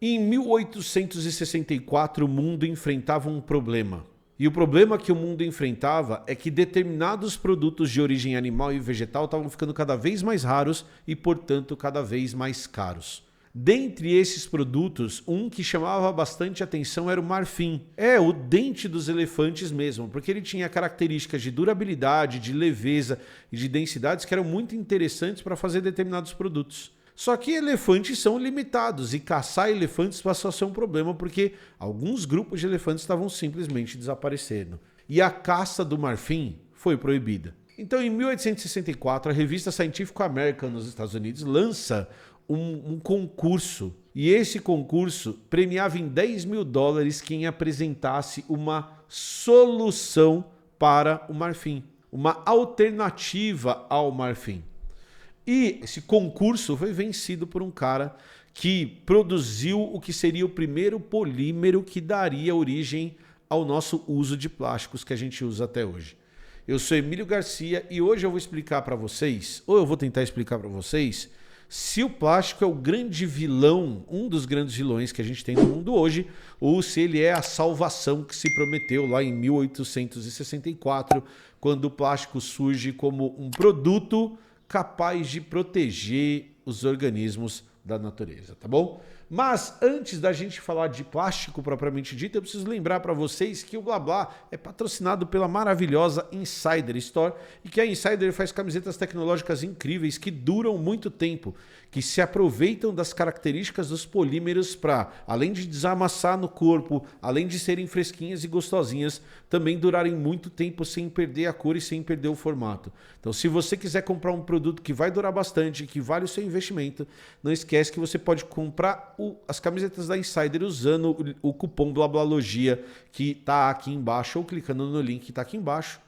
Em 1864, o mundo enfrentava um problema. E o problema que o mundo enfrentava é que determinados produtos de origem animal e vegetal estavam ficando cada vez mais raros e, portanto, cada vez mais caros. Dentre esses produtos, um que chamava bastante atenção era o marfim. É o dente dos elefantes mesmo, porque ele tinha características de durabilidade, de leveza e de densidades que eram muito interessantes para fazer determinados produtos. Só que elefantes são limitados e caçar elefantes passou a ser um problema porque alguns grupos de elefantes estavam simplesmente desaparecendo. E a caça do marfim foi proibida. Então, em 1864, a revista Scientific American nos Estados Unidos lança um concurso. E esse concurso premiava em $10.000 quem apresentasse uma solução para o marfim, uma alternativa ao marfim. E esse concurso foi vencido por um cara que produziu o que seria o primeiro polímero que daria origem ao nosso uso de plásticos que a gente usa até hoje. Eu sou Emílio Garcia e hoje eu vou explicar para vocês, ou eu vou tentar explicar para vocês, se o plástico é o grande vilão, um dos grandes vilões que a gente tem no mundo hoje, ou se ele é a salvação que se prometeu lá em 1864, quando o plástico surge como um produto capaz de proteger os organismos da natureza, tá bom? Mas antes da gente falar de plástico propriamente dito, eu preciso lembrar para vocês que o Blabla é patrocinado pela maravilhosa Insider Store e que a Insider faz camisetas tecnológicas incríveis que duram muito tempo, que se aproveitam das características dos polímeros para, além de desamassar no corpo, além de serem fresquinhas e gostosinhas, também durarem muito tempo sem perder a cor e sem perder o formato. Então, se você quiser comprar um produto que vai durar bastante, que vale o seu investimento, não esquece que você pode comprar as camisetas da Insider usando o cupom BLABLALOGIA que está aqui embaixo ou clicando no link que está aqui embaixo.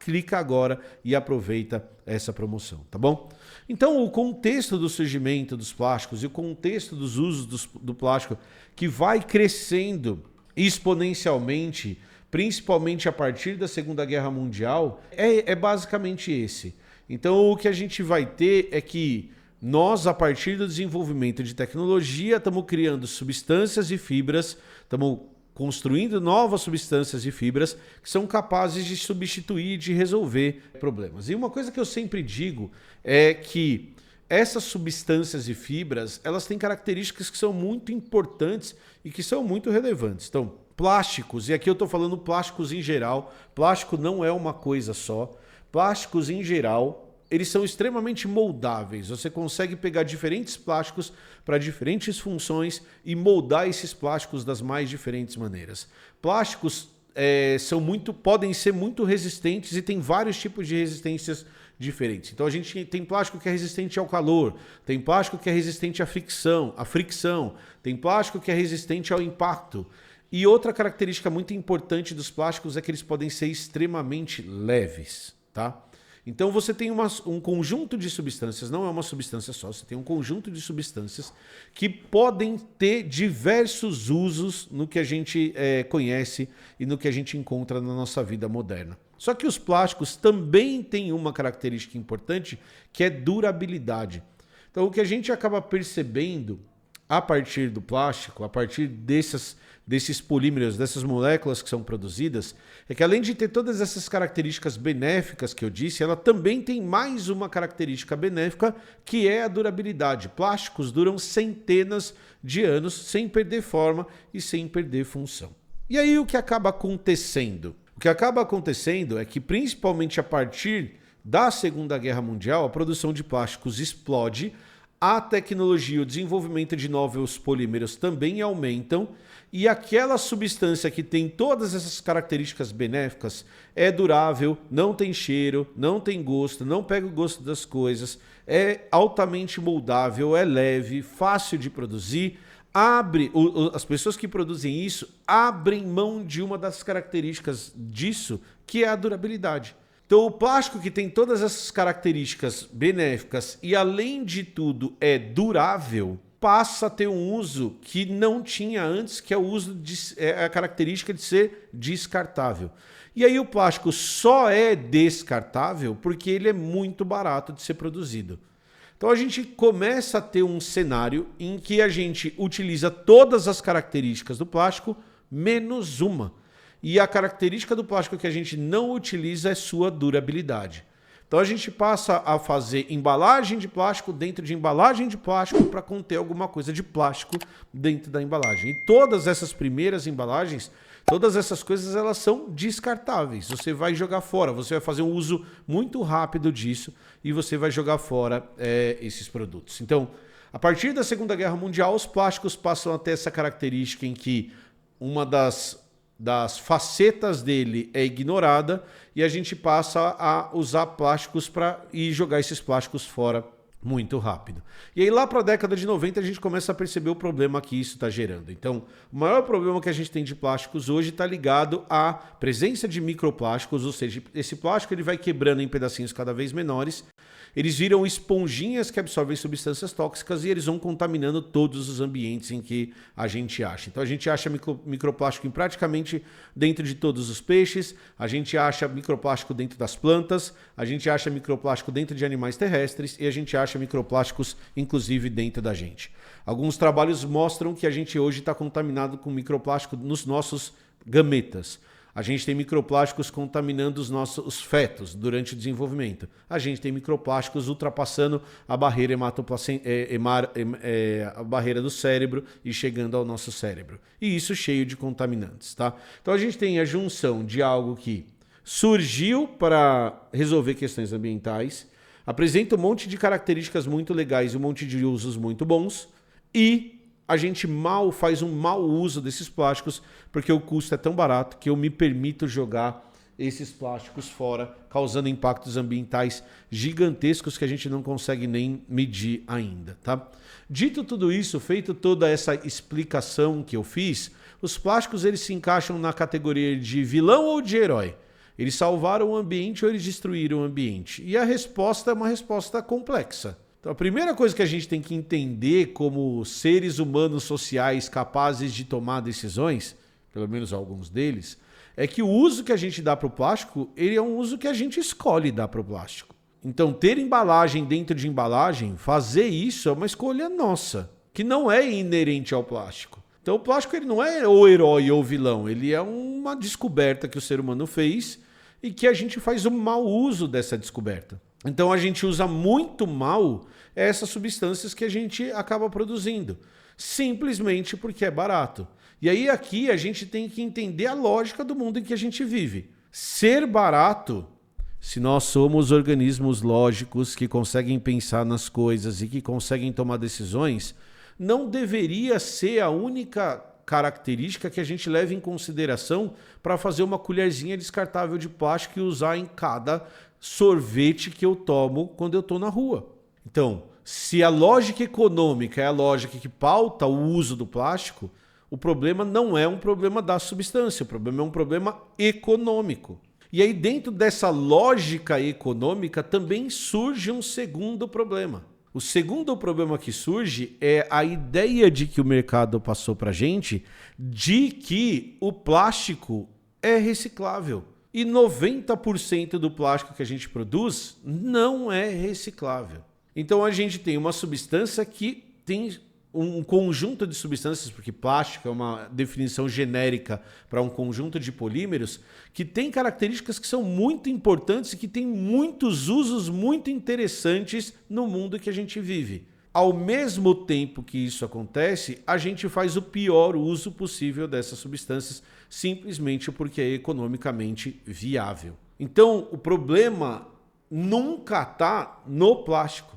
Clica agora e aproveita essa promoção, tá bom? Então, o contexto do surgimento dos plásticos e o contexto dos usos do plástico que vai crescendo exponencialmente, principalmente a partir da Segunda Guerra Mundial, é basicamente esse. Então, o que a gente vai ter é que nós, a partir do desenvolvimento de tecnologia, estamos criando substâncias e fibras, estamos construindo novas substâncias e fibras que são capazes de substituir, de resolver problemas. E uma coisa que eu sempre digo é que essas substâncias e fibras, elas têm características que são muito importantes e que são muito relevantes. Então, plásticos, e aqui eu estou falando plásticos em geral, plástico não é uma coisa só, plásticos em geral, eles são extremamente moldáveis. Você consegue pegar diferentes plásticos para diferentes funções e moldar esses plásticos das mais diferentes maneiras. Plásticos podem ser muito resistentes e tem vários tipos de resistências diferentes. Então a gente tem plástico que é resistente ao calor, tem plástico que é resistente à fricção, tem plástico que é resistente ao impacto. E outra característica muito importante dos plásticos é que eles podem ser extremamente leves, tá? Então você tem um conjunto de substâncias, não é uma substância só, você tem um conjunto de substâncias que podem ter diversos usos no que a gente conhece e no que a gente encontra na nossa vida moderna. Só que os plásticos também têm uma característica importante que é durabilidade. Então o que a gente acaba percebendo a partir do plástico, a partir desses polímeros, dessas moléculas que são produzidas, é que além de ter todas essas características benéficas que eu disse, ela também tem mais uma característica benéfica, que é a durabilidade. Plásticos duram centenas de anos sem perder forma e sem perder função. E aí o que acaba acontecendo? O que acaba acontecendo é que, principalmente a partir da Segunda Guerra Mundial, a produção de plásticos explode, a tecnologia, o desenvolvimento de novos polímeros também aumentam e aquela substância que tem todas essas características benéficas é durável, não tem cheiro, não tem gosto, não pega o gosto das coisas, é altamente moldável, é leve, fácil de produzir, as pessoas que produzem isso abrem mão de uma das características disso, que é a durabilidade. Então o plástico que tem todas essas características benéficas e além de tudo é durável, passa a ter um uso que não tinha antes, que é o uso a característica de ser descartável. E aí o plástico só é descartável porque ele é muito barato de ser produzido. Então a gente começa a ter um cenário em que a gente utiliza todas as características do plástico, menos uma. E a característica do plástico que a gente não utiliza é sua durabilidade. Então a gente passa a fazer embalagem de plástico dentro de embalagem de plástico para conter alguma coisa de plástico dentro da embalagem. E todas essas primeiras embalagens, todas essas coisas, elas são descartáveis. Você vai jogar fora, você vai fazer um uso muito rápido disso e você vai jogar fora esses produtos. Então, a partir da Segunda Guerra Mundial, os plásticos passam a ter essa característica em que uma das facetas dele é ignorada e a gente passa a usar plásticos e jogar esses plásticos fora muito rápido. E aí lá para a década de 90 a gente começa a perceber o problema que isso está gerando. Então, o maior problema que a gente tem de plásticos hoje está ligado à presença de microplásticos, ou seja, esse plástico ele vai quebrando em pedacinhos cada vez menores. Eles viram esponjinhas que absorvem substâncias tóxicas e eles vão contaminando todos os ambientes em que a gente acha. Então a gente acha microplástico em praticamente dentro de todos os peixes, a gente acha microplástico dentro das plantas, a gente acha microplástico dentro de animais terrestres e a gente acha microplásticos inclusive dentro da gente. Alguns trabalhos mostram que a gente hoje está contaminado com microplástico nos nossos gametas. A gente tem microplásticos contaminando os fetos durante o desenvolvimento. A gente tem microplásticos ultrapassando a barreira a barreira do cérebro e chegando ao nosso cérebro. E isso cheio de contaminantes, tá? Então a gente tem a junção de algo que surgiu para resolver questões ambientais, apresenta um monte de características muito legais e um monte de usos muito bons e a gente faz um mau uso desses plásticos porque o custo é tão barato que eu me permito jogar esses plásticos fora, causando impactos ambientais gigantescos que a gente não consegue nem medir ainda, tá? Dito tudo isso, feito toda essa explicação que eu fiz, os plásticos eles se encaixam na categoria de vilão ou de herói? Eles salvaram o ambiente ou eles destruíram o ambiente? E a resposta é uma resposta complexa. Então, a primeira coisa que a gente tem que entender como seres humanos sociais capazes de tomar decisões, pelo menos alguns deles, é que o uso que a gente dá para o plástico, ele é um uso que a gente escolhe dar para o plástico. Então, ter embalagem dentro de embalagem, fazer isso é uma escolha nossa, que não é inerente ao plástico. Então, o plástico ele não é o herói ou o vilão, ele é uma descoberta que o ser humano fez e que a gente faz um mau uso dessa descoberta. Então a gente usa muito mal essas substâncias que a gente acaba produzindo, simplesmente porque é barato. E aí aqui a gente tem que entender a lógica do mundo em que a gente vive. Ser barato, se nós somos organismos lógicos que conseguem pensar nas coisas e que conseguem tomar decisões, não deveria ser a única característica que a gente leva em consideração para fazer uma colherzinha descartável de plástico e usar em cada sorvete que eu tomo quando eu estou na rua. Então, se a lógica econômica é a lógica que pauta o uso do plástico, o problema não é um problema da substância, o problema é um problema econômico. E aí dentro dessa lógica econômica também surge um segundo problema. O segundo problema que surge é a ideia de que o mercado passou para a gente de que o plástico é reciclável. E 90% do plástico que a gente produz não é reciclável. Então a gente tem uma substância que tem um conjunto de substâncias, porque plástico é uma definição genérica para um conjunto de polímeros, que tem características que são muito importantes e que tem muitos usos muito interessantes no mundo que a gente vive. Ao mesmo tempo que isso acontece, a gente faz o pior uso possível dessas substâncias, simplesmente porque é economicamente viável. Então, o problema nunca está no plástico.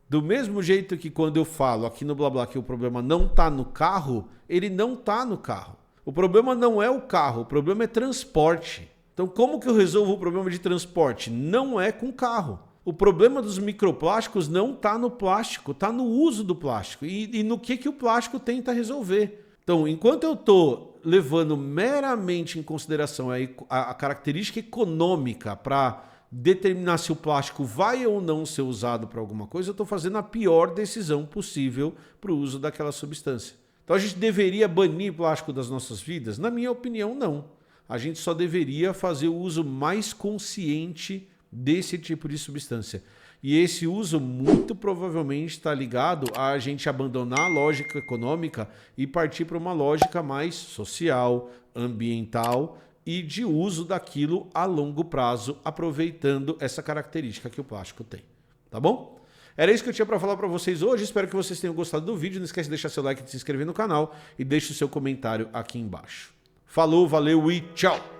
Do mesmo jeito que quando eu falo aqui no Blá Blá que o problema não está no carro, ele não está no carro. O problema não é o carro, o problema é transporte. Então, como que eu resolvo o problema de transporte? Não é com carro. O problema dos microplásticos não está no plástico, está no uso do plástico e no que o plástico tenta resolver. Então, enquanto eu estou levando meramente em consideração a característica econômica para determinar se o plástico vai ou não ser usado para alguma coisa, eu estou fazendo a pior decisão possível para o uso daquela substância. Então, a gente deveria banir plástico das nossas vidas? Na minha opinião, não. A gente só deveria fazer o uso mais consciente desse tipo de substância. E esse uso muito provavelmente está ligado a gente abandonar a lógica econômica e partir para uma lógica mais social, ambiental e de uso daquilo a longo prazo, aproveitando essa característica que o plástico tem. Tá bom? Era isso que eu tinha para falar para vocês hoje. Espero que vocês tenham gostado do vídeo. Não esquece de deixar seu like, de se inscrever no canal e deixe o seu comentário aqui embaixo. Falou, valeu e tchau!